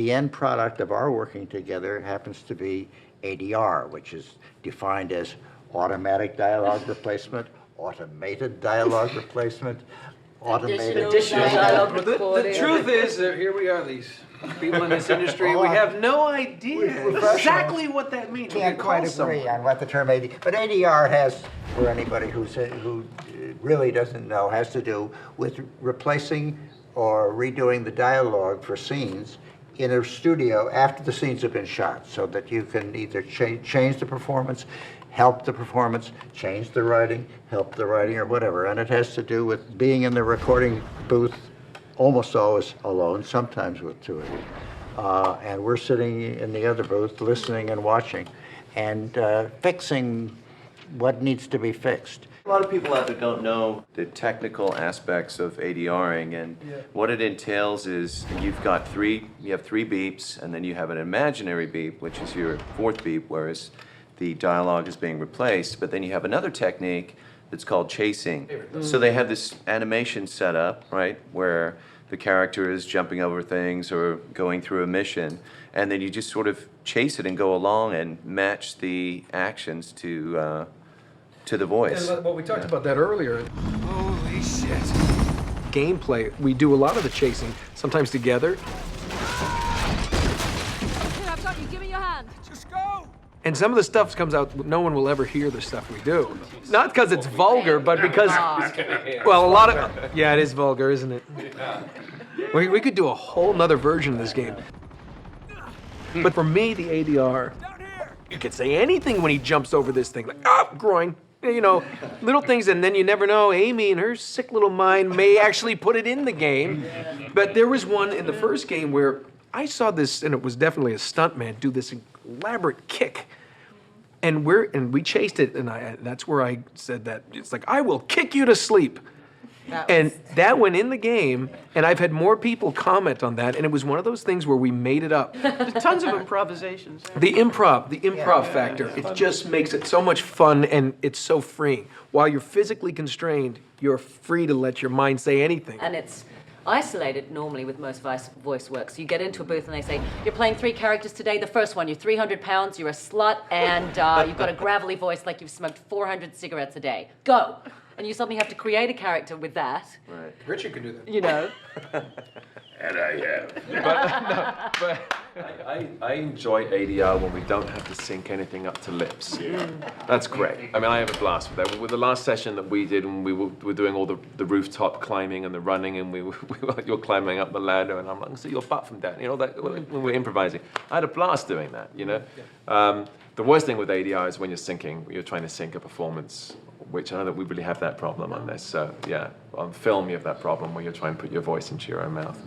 the end product of our working together happens to be ADR, which is defined as automatic dialogue replacement, automated dialogue replacement, automated Additional dialogue The recording. truth is that here we are, these people in this industry, we have no idea exactly what that means. Can't quite agree on what the term ADR, but ADR has, for anybody who really doesn't know, has to do with replacing or redoing the dialogue for scenes in a studio after the scenes have been shot, so that you can either change the performance, help the performance, change the writing, help the writing, or whatever. And it has to do with being in the recording booth almost always alone, sometimes with two of you. And we're sitting in the other booth listening and watching and fixing what needs to be fixed. A lot of people out there don't know the technical aspects of ADRing, and what it entails is you have three beeps, and then you have an imaginary beep, which is your fourth beep, whereas the dialogue is being replaced. But then you have another technique that's called chasing. So they have this animation set up, right, where the character is jumping over things or going through a mission, and then you just sort of chase it and go along and match the actions to the voice. And what we talked about that earlier. Holy shit. Gameplay, we do a lot of the chasing, sometimes together. Here, I've got you. Give me your hand. Just go! And some of the stuff comes out, no one will ever hear the stuff we do. Not because it's vulgar, but because, well, a lot of, yeah, it is vulgar, isn't it? We could do a whole nother version of this game. But for me, the ADR, you could say anything when he jumps over this thing, like, groin. You know, little things, and then you never know, Amy and her sick little mind may actually put it in the game. But there was one in the first game where I saw this, and it was definitely a stuntman, do this elaborate kick. And we chased it, and that's where I said that. It's like, I will kick you to sleep. And that went in the game, and I've had more people comment on that, and it was one of those things where we made it up. There's tons of improvisations. The improv factor, it just makes it so much fun, and it's so freeing. While you're physically constrained, you're free to let your mind say anything. And it's isolated normally with most voice work. So you get into a booth and they say, you're playing 3 characters today. The first one, you're 300 pounds, you're a slut, and you've got a gravelly voice like you've smoked 400 cigarettes a day. Go! And you suddenly have to create a character with that. Right. Richard can do that. You know. And I have. But I enjoy ADR when we don't have to sync anything up to lips. That's great. I mean, I have a blast with that. With the last session that we did, when we were doing all the rooftop climbing and the running, and you're climbing up the ladder, and I'm like, see your butt from down. You know, that, when we're improvising. I had a blast doing that, you know? The worst thing with ADR is when you're syncing, you're trying to sync a performance, which I know that we really have that problem on this. So yeah, on film you have that problem where you're trying to put your voice into your own mouth.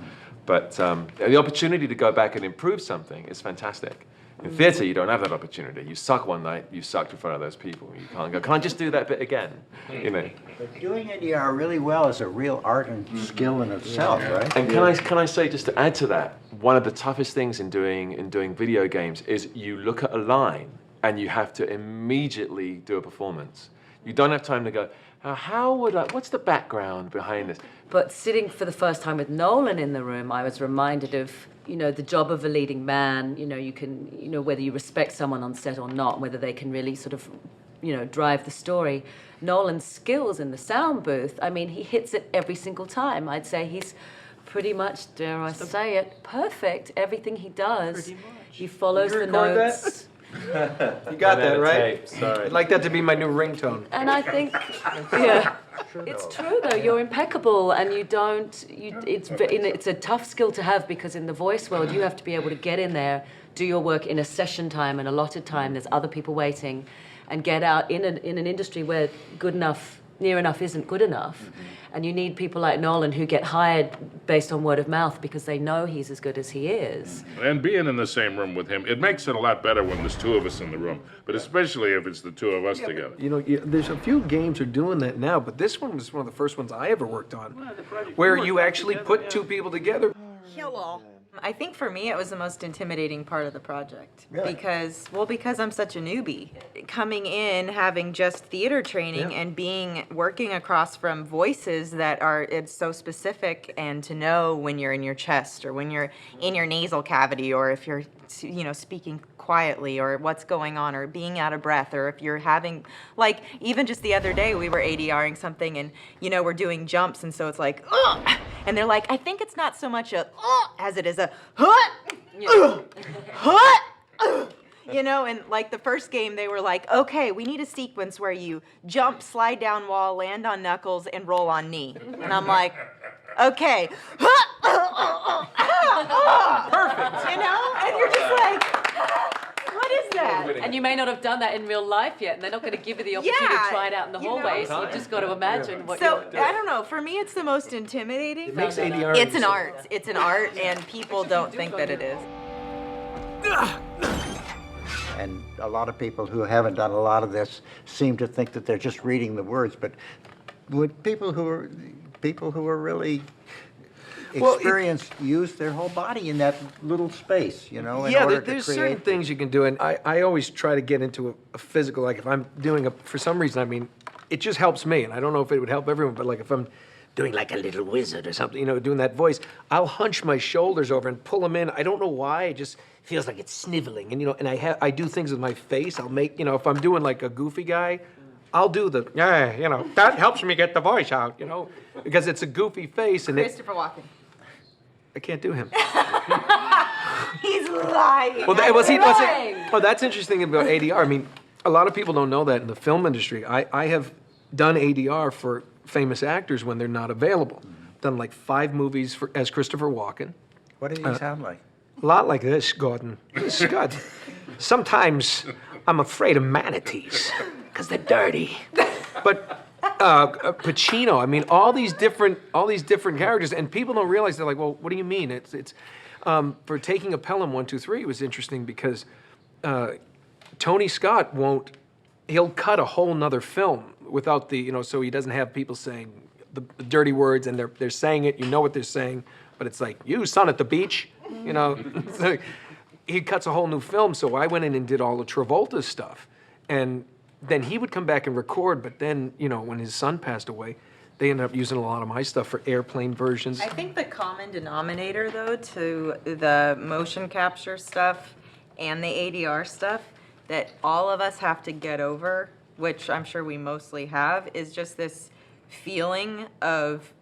But the opportunity to go back and improve something is fantastic. In theatre, you don't have that opportunity. You suck one night, you sucked in front of those people. You can't go, can I just do that bit again? You know. But doing ADR really well is a real art and skill in itself, right? And can I say, just to add to that, one of the toughest things in doing video games is you look at a line and you have to immediately do a performance. You don't have time to go, what's the background behind this? But sitting for the first time with Nolan in the room, I was reminded of, you know, the job of a leading man. You know, you can, you know, whether you respect someone on set or not, whether they can really sort of, you know, drive the story. Nolan's skills in the sound booth, I mean, he hits it every single time. I'd say he's pretty much, dare I say it, perfect. Everything he does, he follows the notes. You got that, right? Sorry. I'd like that to be my new ringtone. And I think, yeah, it's true though. You're impeccable, and you don't. It's a tough skill to have, because in the voice world, you have to be able to get in there, do your work in a session time and allotted time. There's other people waiting, and get out in an industry where good enough, near enough isn't good enough. And you need people like Nolan who get hired based on word of mouth because they know he's as good as he is. And being in the same room with him, it makes it a lot better when there's 2 of us in the room, but especially if it's the 2 of us together. You know, there's a few games are doing that now, but this one was one of the first ones I ever worked on, where you actually put 2 people together. Hello. I think for me it was the most intimidating part of the project. Really? Because I'm such a newbie. Coming in, having just theater training Yeah. and working across from voices that it's so specific, and to know when you're in your chest or when you're in your nasal cavity, or if you're, speaking quietly, or what's going on, or being out of breath, or if you're having, like, even just the other day we were ADRing something, and we're doing jumps, and so it's like, ugh! And they're like, I think it's not so much a as it is a and like the first game they were like, okay, we need a sequence where you jump, slide down wall, land on knuckles, and roll on knee. And I'm like, okay. Perfect. And you're just like, what is that? And you may not have done that in real life yet, and they're not going to give you the opportunity to try it out in the hallway, so you've just got to imagine what So, you're doing. I don't know, for me it's the most intimidating. It makes ADR. It's an art. It's an art, and people don't think that it is. And a lot of people who haven't done a lot of this seem to think that they're just reading the words, but would people who are really experienced use their whole body in that little space, in order to there's create. certain things you can do, and I always try to get into a physical, like if I'm doing for some reason, it just helps me, and I don't know if it would help everyone, but like if I'm doing like a little wizard or something, doing that voice, I'll hunch my shoulders over and pull them in. I don't know why, it just feels like it's sniveling, and and I do things with my face. I'll make, if I'm doing like a goofy guy, I'll do that helps me get the voice out, because it's a goofy face, and Christopher Walken. I can't do him. He's lying. Well, that's interesting about ADR. A lot of people don't know that in the film industry. I have done ADR for famous actors when they're not available. Done like 5 movies as Christopher Walken. What did he sound like? A lot like this, Gordon. Scott. Sometimes I'm afraid of manatees because they're dirty. But Pacino, all these different characters, and people don't realize. They're like, well, what do you mean? It's for Taking a Pelham 1, 2, 3. It was interesting because Tony Scott he'll cut a whole nother film without so he doesn't have people saying the dirty words, and they're saying it. You know what they're saying, but it's like, you son at the beach, So he cuts a whole new film. So I went in and did all the Travolta stuff, and then he would come back and record, but then, when his son passed away, they ended up using a lot of my stuff for airplane versions. I think the common denominator, though, to the motion capture stuff and the ADR stuff that all of us have to get over, which I'm sure we mostly have, is just this feeling of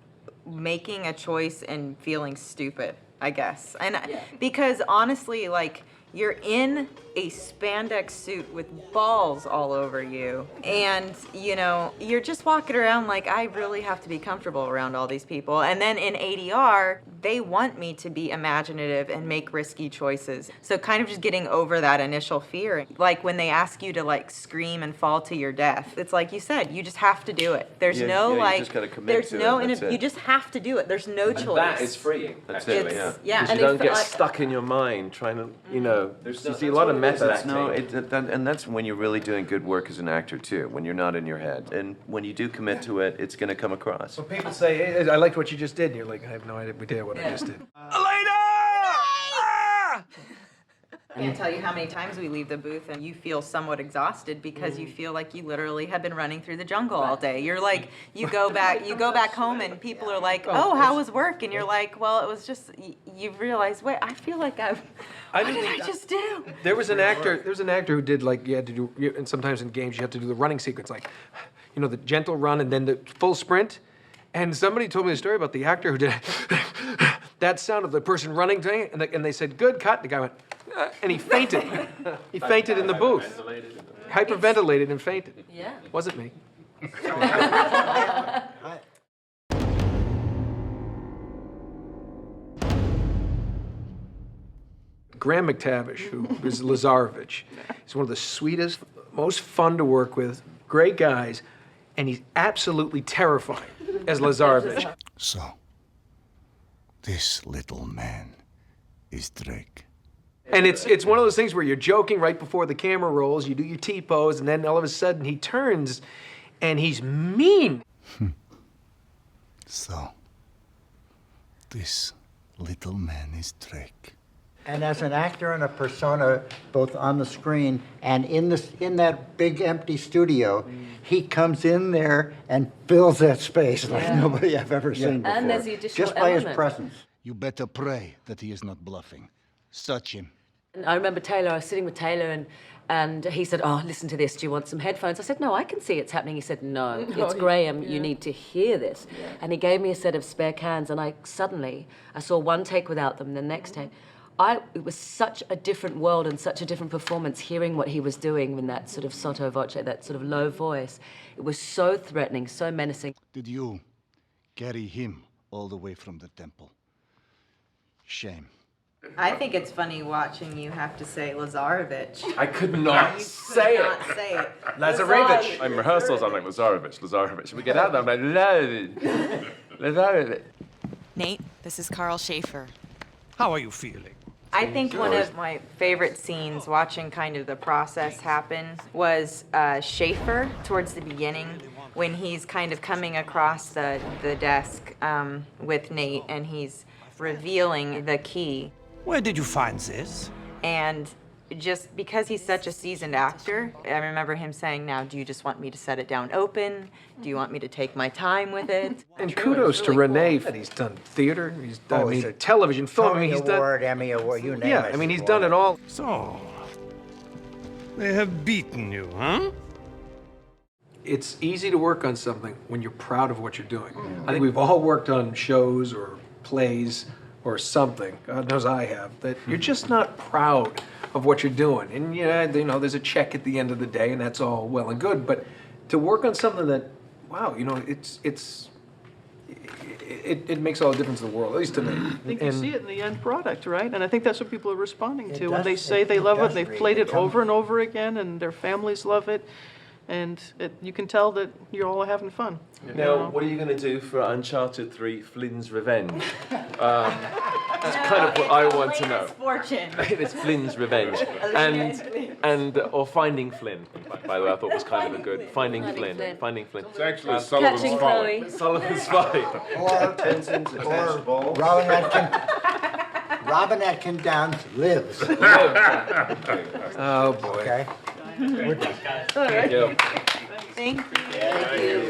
making a choice and feeling stupid, I guess. And because honestly, like, you're in a spandex suit with balls all over you, and you're just walking around like, I really have to be comfortable around all these people. And then in ADR, they want me to be imaginative and make risky choices. So kind of just getting over that initial fear. Like when they ask you to like scream and fall to your death, it's like you said, you just have to do it. There's You just gotta commit to it, that's it. You just have to do it. There's no choice. That is freeing. That's it, It's- yeah. yeah. Because you don't get stuck in your mind trying to, you see a lot of method acting. No, and that's when you're really doing good work as an actor too, when you're not in your head. And when you do commit to it, it's gonna come across. So people say, hey, I liked what you just did, and you're like, I have no idea what I just did. I can't tell you how many times we leave the booth and you feel somewhat exhausted because you feel like you literally have been running through the jungle all day. You're like, you go back home and people are like, oh, how was work? And you're like, well, it was just, you realize, wait, I feel like what did I just do? There was an actor who did like, you had to do, and sometimes in games you have to do the running sequence, like, the gentle run and then the full sprint. And somebody told me a story about the actor who did that sound of the person running, and they said, good, cut. The guy went, and he fainted. He fainted in the booth. Hyperventilated and fainted. Yeah. Wasn't me. Graham McTavish, who is Lazarevich, is one of the sweetest, most fun to work with, great guys, and he's absolutely terrifying as Lazarevich. So, this little man is Drake. And it's one of those things where you're joking right before the camera rolls, you do your T-pose, and then all of a sudden he turns and he's mean. So, this little man is Drake. And as an actor and a persona, both on the screen and in that big empty studio, he comes in there and fills that space like nobody I've ever seen before. And there's the additional just by his element. presence. You better pray that he is not bluffing. Search him. And I remember Taylor, I was sitting with Taylor and he said, oh, listen to this, do you want some headphones? I said, no, I can see it's happening. He said, no, it's Graham, you need to hear this. And he gave me a set of spare cans and I saw one take without them, the next take. It was such a different world and such a different performance hearing what he was doing in that sort of sotto voce, that sort of low voice. It was so threatening, so menacing. Did you carry him all the way from the temple? Shame. I think it's funny watching you have to say Lazarevich. I could not say Not it. say it. Lazarevich. I'm rehearsals. I'm like Lazarevich. We get out there. I'm like Lazarevich. Nate, this is Carl Schaefer. How are you feeling? I think one of my favorite scenes watching kind of the process happen was Schaefer towards the beginning when he's kind of coming across the desk with Nate and he's revealing the key. Where did you find this? And just because he's such a seasoned actor, I remember him saying, now, do you just want me to set it down open? Do you want me to take my time with it? And kudos to Renee. He's done theater, he's done television, film. Tony He's Award, done, Emmy Award, you name it. yeah, I mean, he's done it all. So, they have beaten you, huh? It's easy to work on something when you're proud of what you're doing. I think we've all worked on shows or plays or something, God knows I have, that you're just not proud of what you're doing. And yeah, you know, there's a check at the end of the day and that's all well and good, but to work on something that, wow, you know, it makes all the difference in the world, at least to me. I think you see it in the end product, right? And I think that's what people are responding to. When they does- say they it love it, does they've really played it become- over and over again, and their families love it. And you can tell that you're all having fun. Now, what are you going to do for Uncharted 3: Flynn's Revenge? That's kind of what I want to know. Fortune. It's Flynn's Revenge, or Finding Flynn. By the way, I thought was kind of a good Finding Flynn. Finding Flynn. It's actually Sullivan's Catching Folly. Chloe. Sullivan's Folly. Or Robin Atkin Downs lives. Oh, boy. Okay? Yeah. Thank you. Thank you.